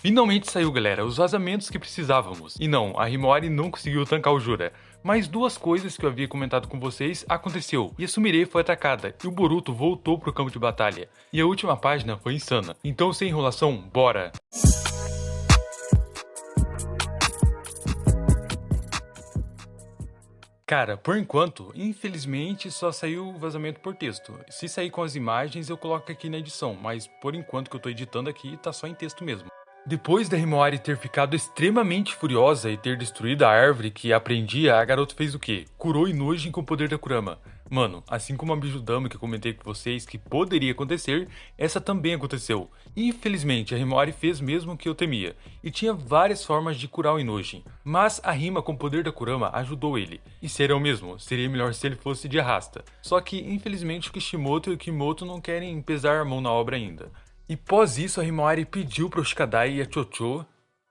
Finalmente saiu, galera, os vazamentos que precisávamos. E não, a Himawari não conseguiu tancar o Jura. Mas duas coisas que eu havia comentado com vocês aconteceu, e a Sumire foi atacada, e o Boruto voltou pro campo de batalha. E a última página foi insana. Então, sem enrolação, bora! Cara, por enquanto, infelizmente só saiu o vazamento por texto. Se sair com as imagens eu coloco aqui na edição, mas por enquanto que eu tô editando aqui tá só em texto mesmo. Depois da Himawari ter ficado extremamente furiosa e ter destruído a árvore que a prendia, a garota fez o quê? Curou Inojin com o poder da Kurama. Mano, assim como a Bijudama que eu comentei com vocês que poderia acontecer, essa também aconteceu. Infelizmente, a Himawari fez mesmo o que eu temia, e tinha várias formas de curar o Inojin. Mas a rima com o poder da Kurama ajudou ele. E seria o mesmo, seria melhor se ele fosse de arrasta. Só que, infelizmente, o Kishimoto e o Kimoto não querem pesar a mão na obra ainda. E pós isso, a Himawari pediu para o Shikadai e a Chocho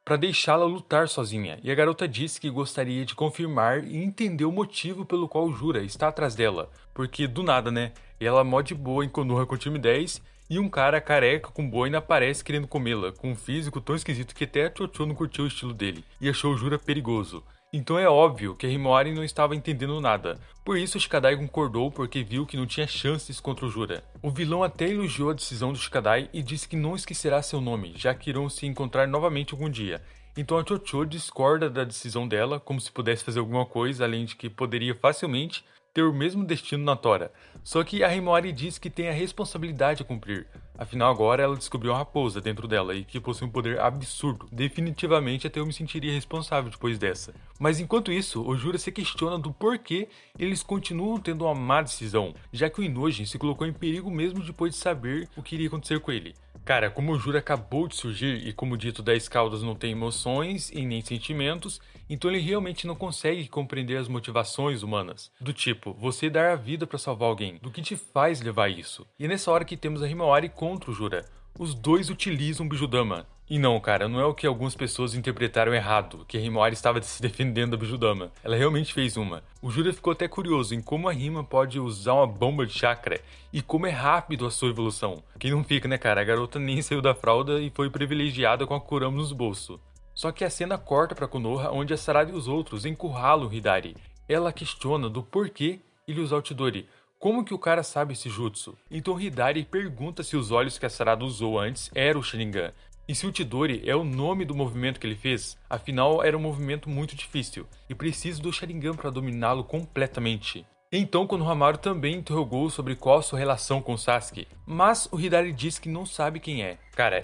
para deixá-la lutar sozinha, e a garota disse que gostaria de confirmar e entender o motivo pelo qual o Jura está atrás dela, porque do nada, né, ela mó de boa em Konoha com o time 10, e um cara careca com boina aparece querendo comê-la, com um físico tão esquisito que até a Chocho não curtiu o estilo dele, e achou o Jura perigoso. Então é óbvio que a Himawari não estava entendendo nada. Por isso o Shikadai concordou porque viu que não tinha chances contra o Jura. O vilão até elogiou a decisão do Shikadai e disse que não esquecerá seu nome, já que irão se encontrar novamente algum dia. Então a Chocho discorda da decisão dela, como se pudesse fazer alguma coisa, além de que poderia facilmente ter o mesmo destino na Tora. Só que a Himawari diz que tem a responsabilidade a cumprir. Afinal agora ela descobriu uma raposa dentro dela e que possui um poder absurdo. Definitivamente até eu me sentiria responsável depois dessa. Mas enquanto isso, o Jura se questiona do porquê eles continuam tendo uma má decisão, já que o Inojin se colocou em perigo mesmo depois de saber o que iria acontecer com ele. Cara, como o Jura acabou de surgir e como dito 10 caudas não tem emoções e nem sentimentos, então ele realmente não consegue compreender as motivações humanas. Do tipo, você dar a vida pra salvar alguém, do que te faz levar isso. E é nessa hora que temos a Himawari contra o Jura. Os dois utilizam o Bijudama. E não, cara, não é o que algumas pessoas interpretaram errado, que a Himawari estava se defendendo da Bijudama. Ela realmente fez uma. O Jura ficou até curioso em como a Rima pode usar uma bomba de chakra e como é rápido a sua evolução. Quem não fica, né, cara? A garota nem saiu da fralda e foi privilegiada com a Kurama nos bolsos. Só que a cena corta pra Konoha, onde a Sarada e os outros encurralam o Hidari. Ela questiona do porquê ele usar o Chidori. Como que o cara sabe esse jutsu? Então Hidari pergunta se os olhos que a Sarada usou antes eram o Sharingan. E se o Chidori é o nome do movimento que ele fez, afinal era um movimento muito difícil, e precisa do Sharingan para dominá-lo completamente. Então Konohamaru também interrogou sobre qual a sua relação com Sasuke, mas o Hidari diz que não sabe quem é. Cara,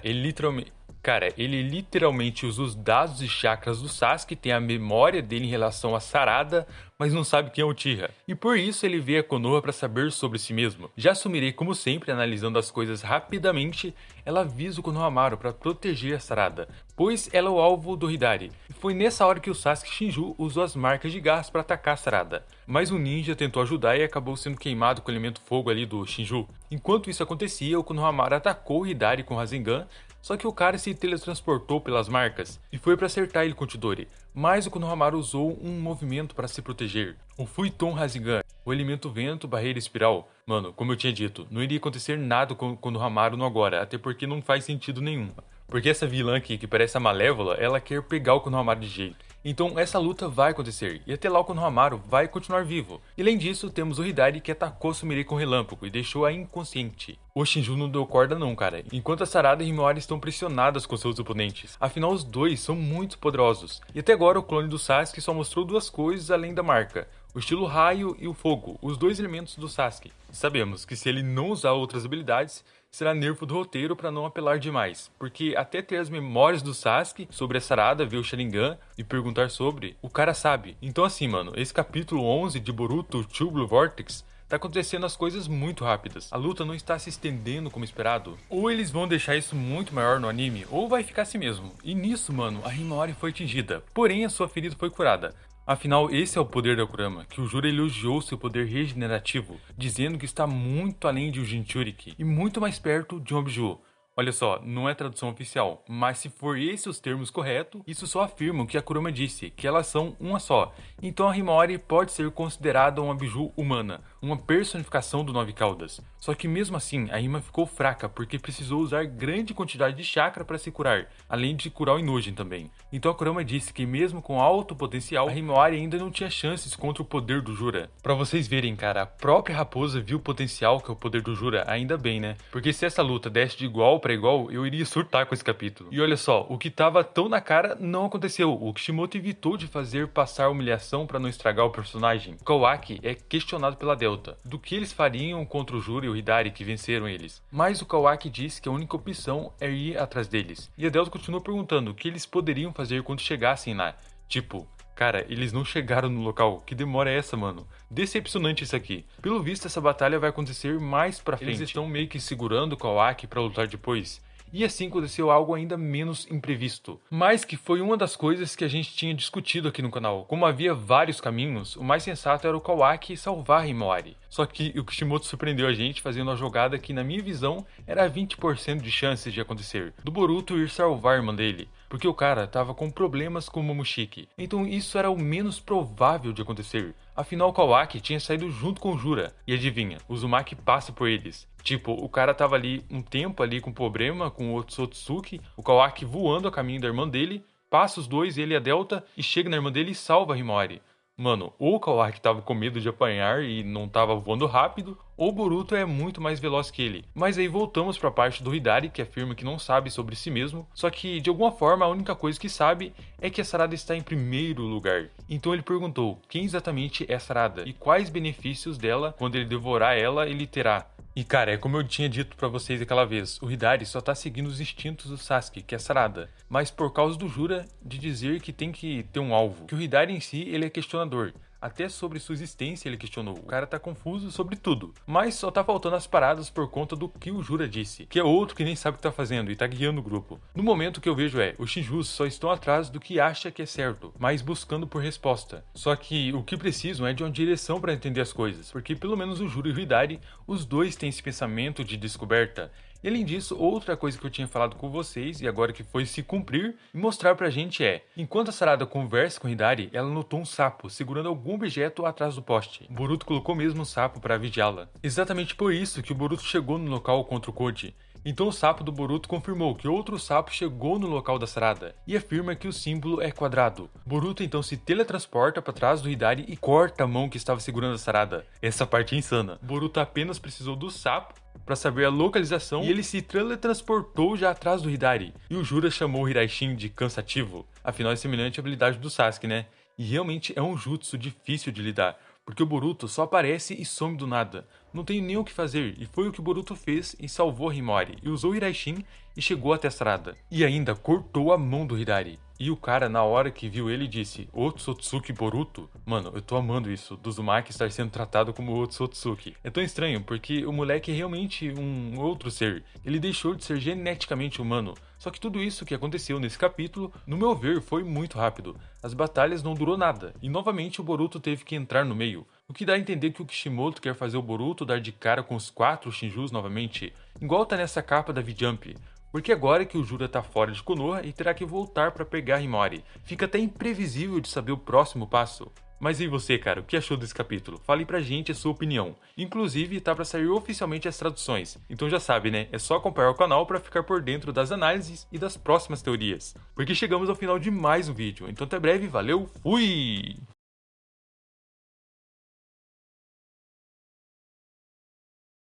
ele literalmente usa os dados e chakras do Sasuke, tem a memória dele em relação a Sarada, mas não sabe quem é o Uchiha. E por isso ele veio a Konoha para saber sobre si mesmo. Já Sumire, como sempre, analisando as coisas rapidamente, ela avisa o Konohamaru para proteger a Sarada, pois ela é o alvo do Hidari. E foi nessa hora que o Sasuke Shinju usou as marcas de gás para atacar a Sarada. Mas um ninja tentou ajudar e acabou sendo queimado com o elemento fogo ali do Shinju. Enquanto isso acontecia, o Konohamaru atacou o Hidari com o Rasengan, só que o cara se teletransportou pelas marcas e foi para acertar ele com o Chidori. Mas o Konohamaru usou um movimento para se proteger. O Fuiton Rasengan, o elemento vento, barreira espiral. Mano, como eu tinha dito, não iria acontecer nada com o Konohamaru no agora, até porque não faz sentido nenhum. Porque essa vilã aqui, que parece a Malévola, ela quer pegar o Konohamaru de jeito. Então essa luta vai acontecer, e até lá o Konohamaru vai continuar vivo. E além disso, temos o Hidari que atacou Sumire com relâmpago e deixou-a inconsciente. O Shinju não deu corda não, cara, enquanto a Sarada e Himawari estão pressionadas com seus oponentes. Afinal, os dois são muito poderosos. E até agora o clone do Sasuke só mostrou duas coisas além da marca. O estilo raio e o fogo, os dois elementos do Sasuke. Sabemos que se ele não usar outras habilidades, será nerfo do roteiro para não apelar demais, porque até ter as memórias do Sasuke sobre a Sarada, ver o Sharingan e perguntar sobre, o cara sabe. Então assim, mano, esse capítulo 11 de Boruto Two Blue Vortex tá acontecendo as coisas muito rápidas. A luta não está se estendendo como esperado. Ou eles vão deixar isso muito maior no anime, ou vai ficar assim mesmo. E nisso, mano, a Himawari foi atingida, porém a sua ferida foi curada. Afinal, esse é o poder da Kurama, que o Jura elogiou seu poder regenerativo, dizendo que está muito além de um Jinchuriki e muito mais perto de um Obiju. Olha só, não é tradução oficial, mas se for esses os termos corretos, isso só afirma o que a Kurama disse, que elas são uma só. Então a Himawari pode ser considerada uma biju humana, uma personificação do Nove Caudas. Só que mesmo assim, a Rima ficou fraca, porque precisou usar grande quantidade de chakra para se curar, além de curar o Inojin também. Então a Kurama disse que mesmo com alto potencial, a Himawari ainda não tinha chances contra o poder do Jura. Pra vocês verem, cara, a própria raposa viu o potencial que é o poder do Jura, ainda bem, né? Porque se essa luta desse de igual pra igual, eu iria surtar com esse capítulo. E olha só, o que tava tão na cara não aconteceu. O Kishimoto evitou de fazer passar humilhação pra não estragar o personagem. O Kawaki é questionado pela Delta do que eles fariam contra o Jura e o Hidari que venceram eles. Mas o Kawaki disse que a única opção é ir atrás deles. E a Delta continua perguntando o que eles poderiam fazer quando chegassem lá. Tipo, cara, eles não chegaram no local. Que demora é essa, mano? Decepcionante isso aqui. Pelo visto, essa batalha vai acontecer mais pra frente. Eles estão meio que segurando o Kawaki pra lutar depois. E assim aconteceu algo ainda menos imprevisto. Mas que foi uma das coisas que a gente tinha discutido aqui no canal. Como havia vários caminhos, o mais sensato era o Kawaki salvar a Himawari. Só que o Kishimoto surpreendeu a gente fazendo uma jogada que, na minha visão, era 20% de chances de acontecer. Do Boruto ir salvar a irmã dele. Porque o cara tava com problemas com o Momoshiki. Então isso era o menos provável de acontecer. Afinal, o Kawaki tinha saído junto com o Jura. E adivinha, o Uzumaki passa por eles. Tipo, o cara tava ali um tempo ali com problema com o Otsutsuki, o Kawaki voando a caminho da irmã dele, passa os dois, ele e a Delta, e chega na irmã dele e salva a Himawari. Mano, ou o Kawaki tava com medo de apanhar e não tava voando rápido, ou o Boruto é muito mais veloz que ele. Mas aí voltamos pra parte do Hidari, que afirma que não sabe sobre si mesmo, só que de alguma forma a única coisa que sabe é que a Sarada está em primeiro lugar. Então ele perguntou quem exatamente é a Sarada e quais benefícios dela, quando ele devorar ela, ele terá. E cara, é como eu tinha dito pra vocês aquela vez, o Hidari só tá seguindo os instintos do Sasuke, que é Sarada, mas por causa do Jura de dizer que tem que ter um alvo, que o Hidari em si ele é questionador. Até sobre sua existência ele questionou. O cara tá confuso sobre tudo. Mas só tá faltando as paradas por conta do que o Jura disse. Que é outro que nem sabe o que tá fazendo e tá guiando o grupo. No momento que eu vejo os Shinjus só estão atrás do que acha que é certo, mas buscando por resposta. Só que o que precisam é de uma direção para entender as coisas. Porque pelo menos o Jura e o Hidari, os dois têm esse pensamento de descoberta. E além disso, outra coisa que eu tinha falado com vocês, e agora que foi se cumprir, e mostrar pra gente enquanto a Sarada conversa com Hidari, ela notou um sapo segurando algum objeto atrás do poste. O Boruto colocou mesmo um sapo para vigiá-la. Exatamente por isso que o Boruto chegou no local contra o Koji. Então o sapo do Boruto confirmou que outro sapo chegou no local da Sarada, e afirma que o símbolo é quadrado. Boruto então se teletransporta para trás do Hidari e corta a mão que estava segurando a Sarada. Essa parte é insana. Boruto apenas precisou do sapo para saber a localização e ele se teletransportou já atrás do Hidari. E o Jura chamou o Hiraishin de cansativo. Afinal é semelhante à habilidade do Sasuke, né? E realmente é um jutsu difícil de lidar, porque o Boruto só aparece e some do nada. Não tem nem o que fazer, e foi o que o Boruto fez e salvou a Himawari, e usou o Hiraishin e chegou até a Sarada. E ainda cortou a mão do Hidari. E o cara, na hora que viu ele, disse Otsutsuki Boruto. Mano, eu tô amando isso, do Uzumaki estar sendo tratado como Otsutsuki. É tão estranho, porque o moleque é realmente um outro ser. Ele deixou de ser geneticamente humano. Só que tudo isso que aconteceu nesse capítulo, no meu ver, foi muito rápido. As batalhas não durou nada, e novamente o Boruto teve que entrar no meio. O que dá a entender que o Kishimoto quer fazer o Boruto dar de cara com os 4 Shinjus novamente, igual tá nessa capa da V-Jump. Porque agora que o Jura tá fora de Konoha e terá que voltar para pegar Himawari, fica até imprevisível de saber o próximo passo. Mas e você, cara, o que achou desse capítulo? Fale pra gente a sua opinião. Inclusive, tá pra sair oficialmente as traduções. Então já sabe, né? É só acompanhar o canal pra ficar por dentro das análises e das próximas teorias. Porque chegamos ao final de mais um vídeo. Então até breve, valeu, fui!